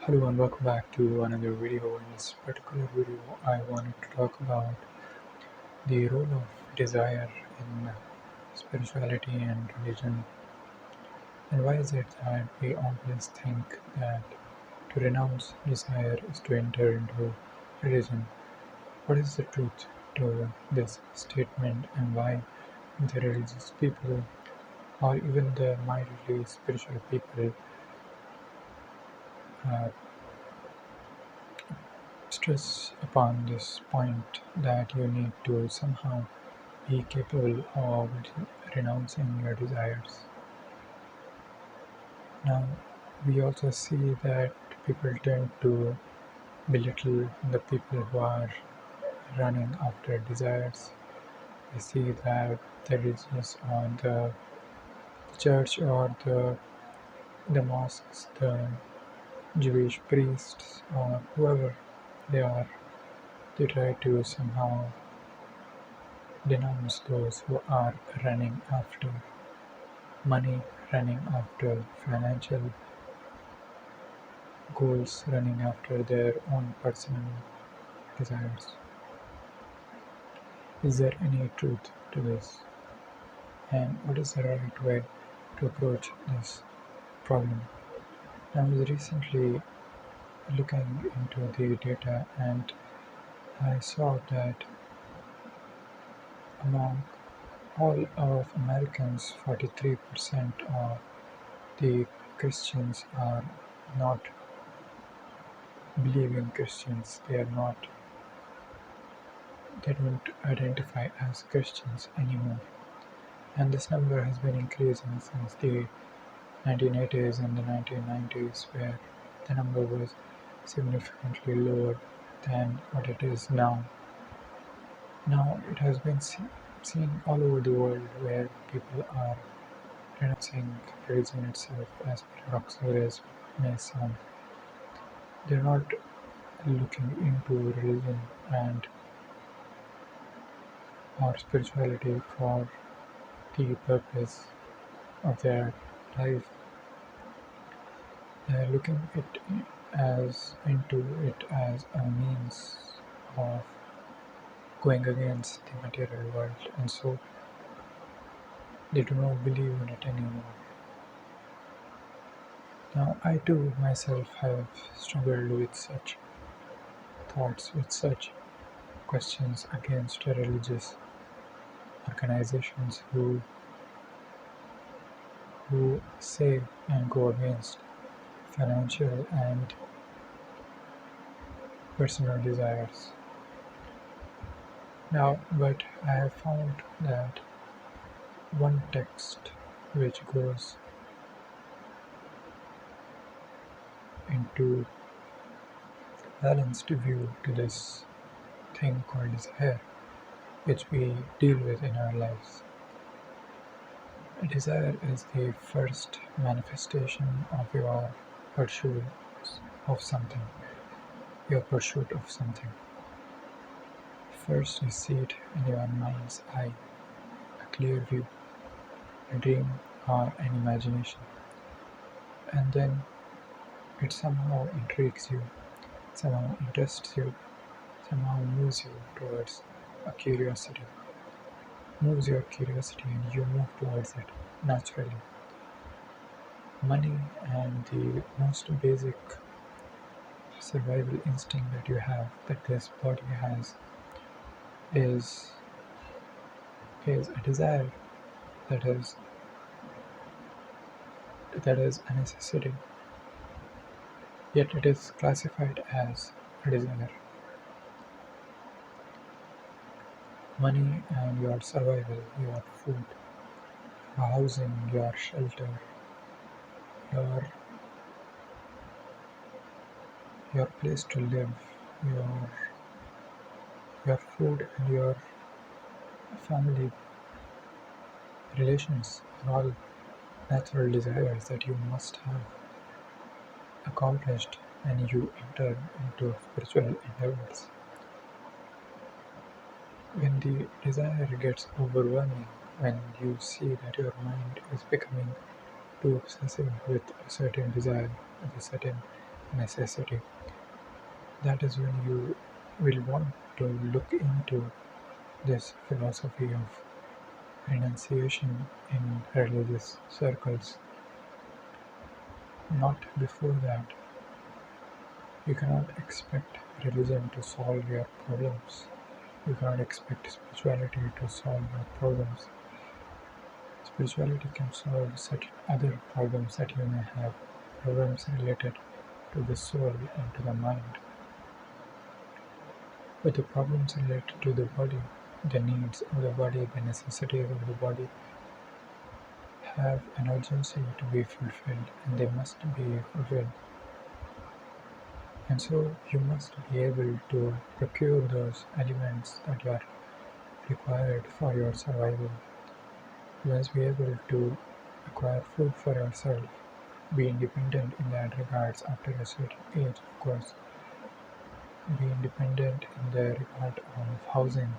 Hello and welcome back to another video. In this particular video, I wanted to talk about the role of desire in spirituality and religion, and why is it that we always think that to renounce desire is to enter into religion. What is the truth to this statement, and why the religious people or even the mildly spiritual people uh, stress upon this point that you need to somehow be capable of renouncing your desires. Now, we also see that people tend to belittle the people who are running after desires. We see that the religious or the church or the mosques, the Jewish priests or whoever they are, they try to somehow denounce those who are running after money, running after financial goals, running after their own personal desires. Is there any truth to this? And what is the right way to approach this problem? I was recently looking into the data and I saw that among all of Americans, 43% of the Christians are not believing Christians. They don't identify as Christians anymore. And this number has been increasing since the 1980s and the 1990s, where the number was significantly lower than what it is now. Now it has been seen all over the world where people are renouncing religion itself, as paradoxical as it may sound. They're not looking into religion and or spirituality for the purpose of their life. They're looking into it as a means of going against the material world, and so they do not believe in it anymore. Now, I too myself have struggled with such thoughts, with such questions against religious organizations who say and go against financial and personal desires. Now, but I have found that one text which goes into balanced view to this thing called desire, which we deal with in our lives. Desire is the first manifestation of your pursuit of something, your pursuit of something. First, you see it in your mind's eye, a clear view, a dream, or an imagination, and then it somehow intrigues you, somehow interests you, somehow moves you towards a curiosity, moves your curiosity, and you move towards it naturally. Money and the most basic survival instinct that you have, that this body has, is a desire that is a necessity, yet it is classified as a desire. Money and your survival, your food, your housing, your shelter, your place to live, your food and your family relations are all natural desires that you must have accomplished when you enter into spiritual endeavors. When the desire gets overwhelming, when you see that your mind is becoming too obsessive with a certain desire, with a certain necessity. That is when you will want to look into this philosophy of renunciation in religious circles. Not before that. You cannot expect religion to solve your problems. You cannot expect spirituality to solve your problems. Spirituality can solve certain other problems that you may have, problems related to the soul and to the mind. But the problems related to the body, the needs of the body, the necessities of the body, have an urgency to be fulfilled, and they must be fulfilled. And so you must be able to procure those elements that are required for your survival. You must be able to acquire food for yourself, be independent in that regards after a certain age, of course. Be independent in the regard of housing.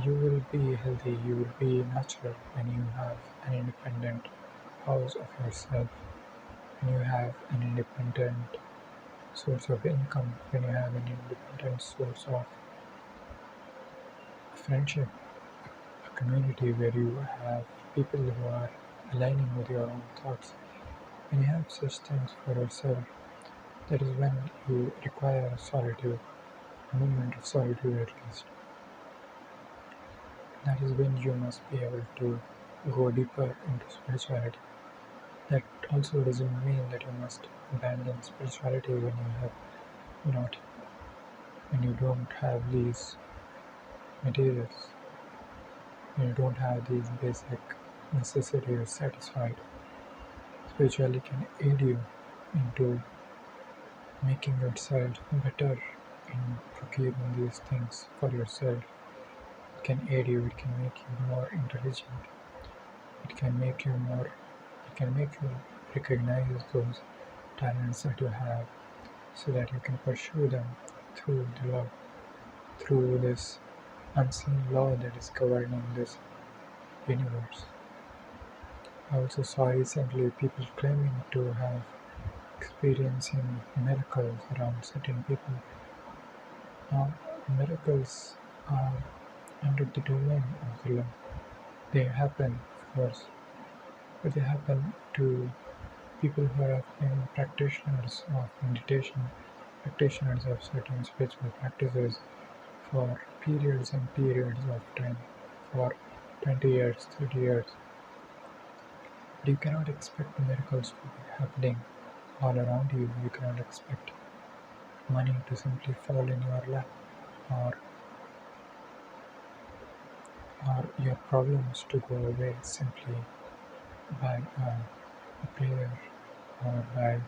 You will be healthy, you will be natural when you have an independent house of yourself, when you have an independent source of income, when you have an independent source of friendship, a community where you have people who are aligning with your own thoughts. When you have such things for yourself, that is when you require solitude, a moment of solitude at least. That is when you must be able to go deeper into spirituality. That also doesn't mean that you must abandon spirituality when you have not, when you don't have these materials, when you don't have these basic necessities satisfied. Spirituality can aid you into making yourself better in procuring these things for yourself. It can aid you, it can make you more intelligent, it can make you more, it can make you recognize those talents that you have so that you can pursue them through the law, through this unseen law that is governing this universe. I also saw recently people claiming to have experiencing miracles around certain people. Now, miracles are under the domain of the law. They happen, of course, but they happen to people who have been practitioners of meditation, practitioners of certain spiritual practices for periods and periods of time, for 20 years, 30 years. But you cannot expect miracles to be happening all around you. You cannot expect money to simply fall in your lap, or your problems to go away simply by a prayer, or by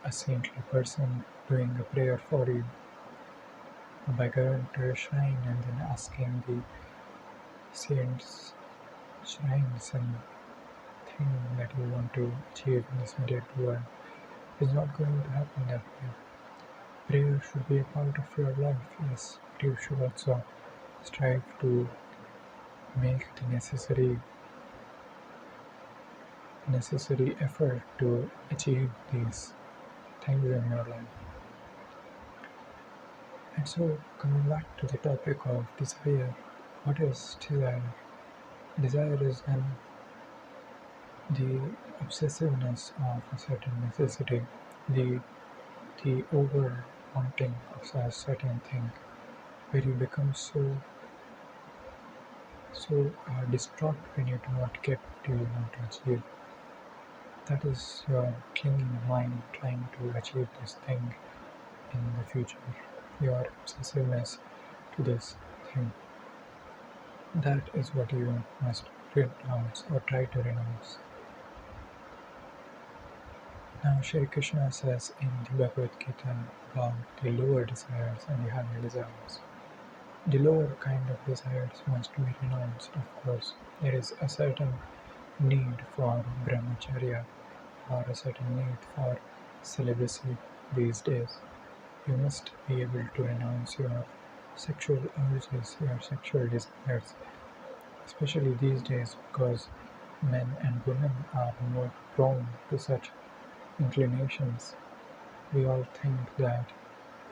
a saintly person doing a prayer for you, or by going to a shrine and then asking the saints' shrines and thing that you want to achieve in this material world. Is not going to happen that way. Prayer should be a part of your life, yes, but you should also strive to make the necessary effort to achieve these things in your life. And so, coming back to the topic of desire, what is desire? Desire is then the obsessiveness of a certain necessity, the over wanting of a certain thing, where you become so distraught when you do not get what you want to achieve. That is your clinging mind trying to achieve this thing in the future, your obsessiveness to this thing. That is what you must renounce or try to renounce. Now, Shri Krishna says in the Bhagavad Gita about the lower desires and the higher desires. The lower kind of desires must be renounced, of course. There is a certain need for brahmacharya, or a certain need for celibacy these days. You must be able to renounce your sexual urges, your sexual desires, especially these days because men and women are more prone to such inclinations. We all think that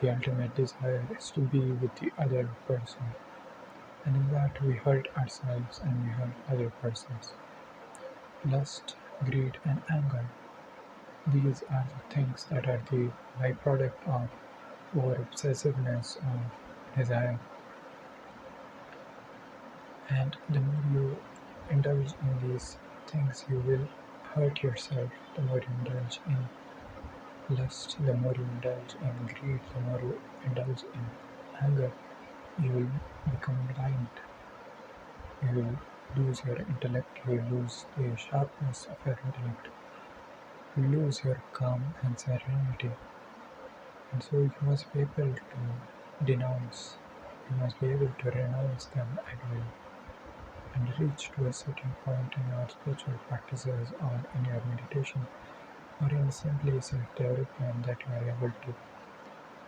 the ultimate desire is to be with the other person, and in that we hurt ourselves and we hurt other persons. Lust, greed, and anger, these are the things that are the byproduct of over obsessiveness of desire. And the more you indulge in these things, you will hurt yourself. The more you indulge in lust, the more you indulge in greed, the more you indulge in anger, you will become blind. You will lose your intellect, you will lose the sharpness of your intellect, you lose your calm and serenity. And so you must be able to denounce, you must be able to renounce them at will and reach to a certain point in your spiritual practices or in your meditation or in simply self-development that you are able to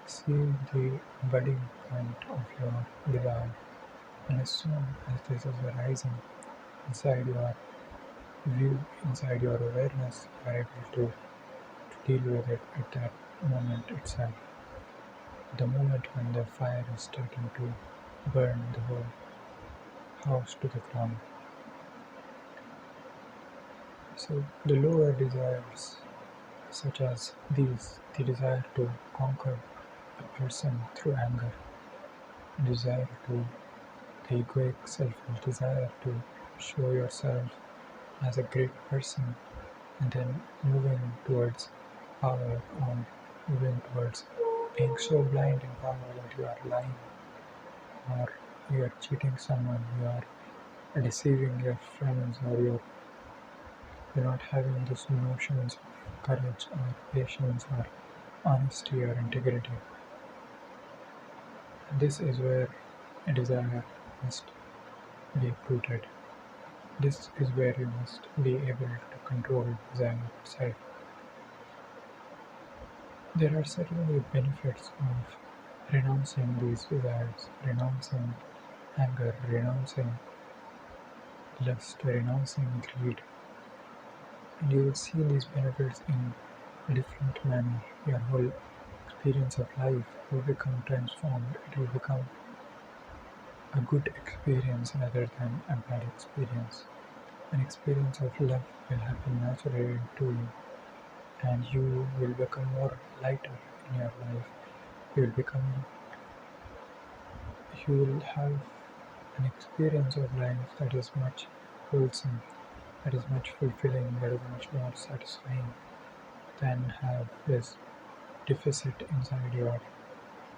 see the budding point of your desire. And as soon as this is arising inside your view, inside your awareness, you are able to deal with it at that moment itself. The moment when the fire is starting to burn the whole house to the ground. So the lower desires, such as these, the desire to conquer a person through anger, desire to the egoic selfish desire to show yourself as a great person, and then moving towards power or moving towards being so blind in power that you are lying or you are cheating someone, you are deceiving your friends, or you're not having those notions of courage or patience or honesty or integrity. This is where a desire must be uprooted. This is where you must be able to control desire itself. There are certainly benefits of renouncing these desires, renouncing anger, renouncing lust, renouncing greed, and you will see these benefits in a different manner. Your whole experience of life will become transformed. It will become a good experience rather than a bad experience. An experience of love will happen naturally to you, and you will become more lighter in your life. You will become, you will have an experience of life that is much wholesome, that is much fulfilling, that is much more satisfying than have this deficit inside your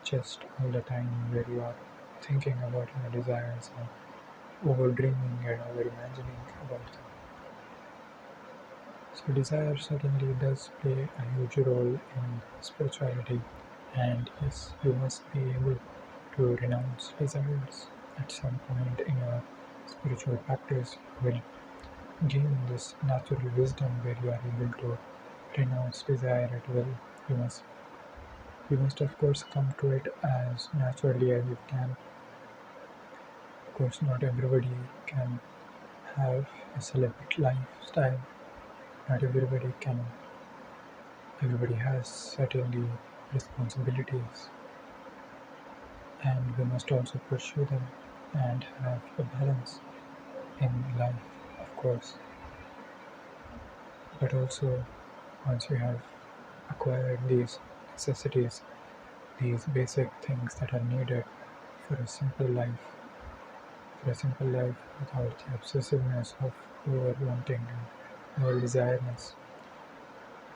chest all the time where you are thinking about your desires and over dreaming and over imagining about them. So desire certainly does play a huge role in spirituality, and yes, you must be able to renounce desires at some point in your spiritual practice. You will gain this natural wisdom where you are able to renounce desire at will. You must of course come to it as naturally as you can. Of course, not everybody can have a celibate lifestyle. Not everybody has certainly responsibilities, and we must also pursue them and have a balance in life, of course. But also, once you have acquired these necessities, these basic things that are needed for a simple life, without the obsessiveness of over wanting and over desireness.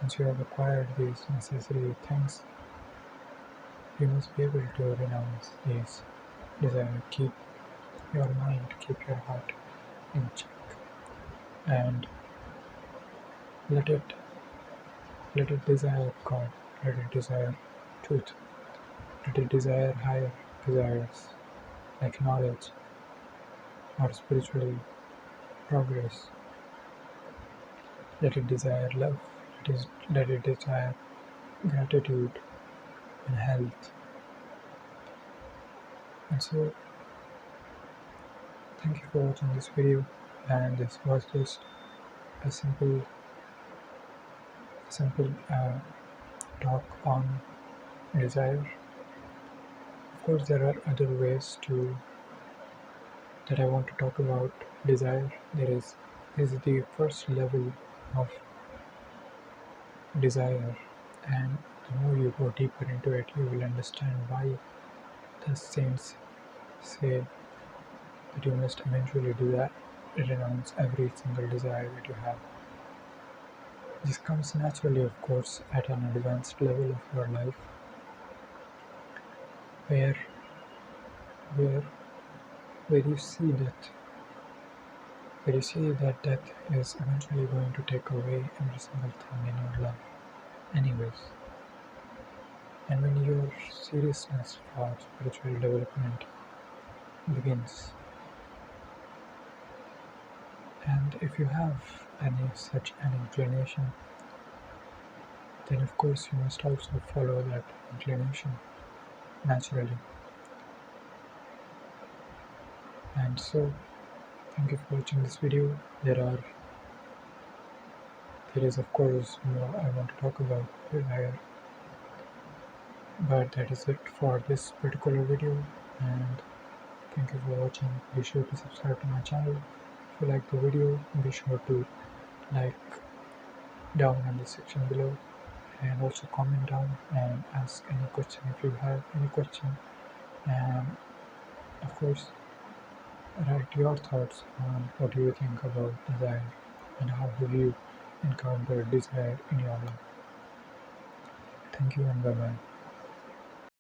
Once you have acquired these necessary things, you must be able to renounce these desires. Keep your mind, keep your heart in check, and let it let it desire God, let it desire truth, let it desire higher desires like knowledge or spiritual progress. Let it desire love, let it desire gratitude and health. And so, thank you for watching this video, and this was just a simple simple talk on desire. Of course, there are other ways to that I want to talk about desire. There is the first level of desire, and the more you go deeper into it, you will understand why the saints say that you must eventually do that, renounce every single desire that you have. This comes naturally, of course, at an advanced level of your life, where where where you see that death is eventually going to take away every single thing in your life, anyways. And when your seriousness for spiritual development begins, and if you have any such an inclination, then of course you must also follow that inclination naturally. And so, thank you for watching this video. There is of course more I want to talk about here, but that is it for this particular video. And thank you for watching. Be sure to subscribe to my channel. If you like the video, be sure to like down in the section below, and also comment down and ask any question if you have any question. And of course, write your thoughts on what do you think about desire and how have you encountered desire in your life. Thank you and bye bye.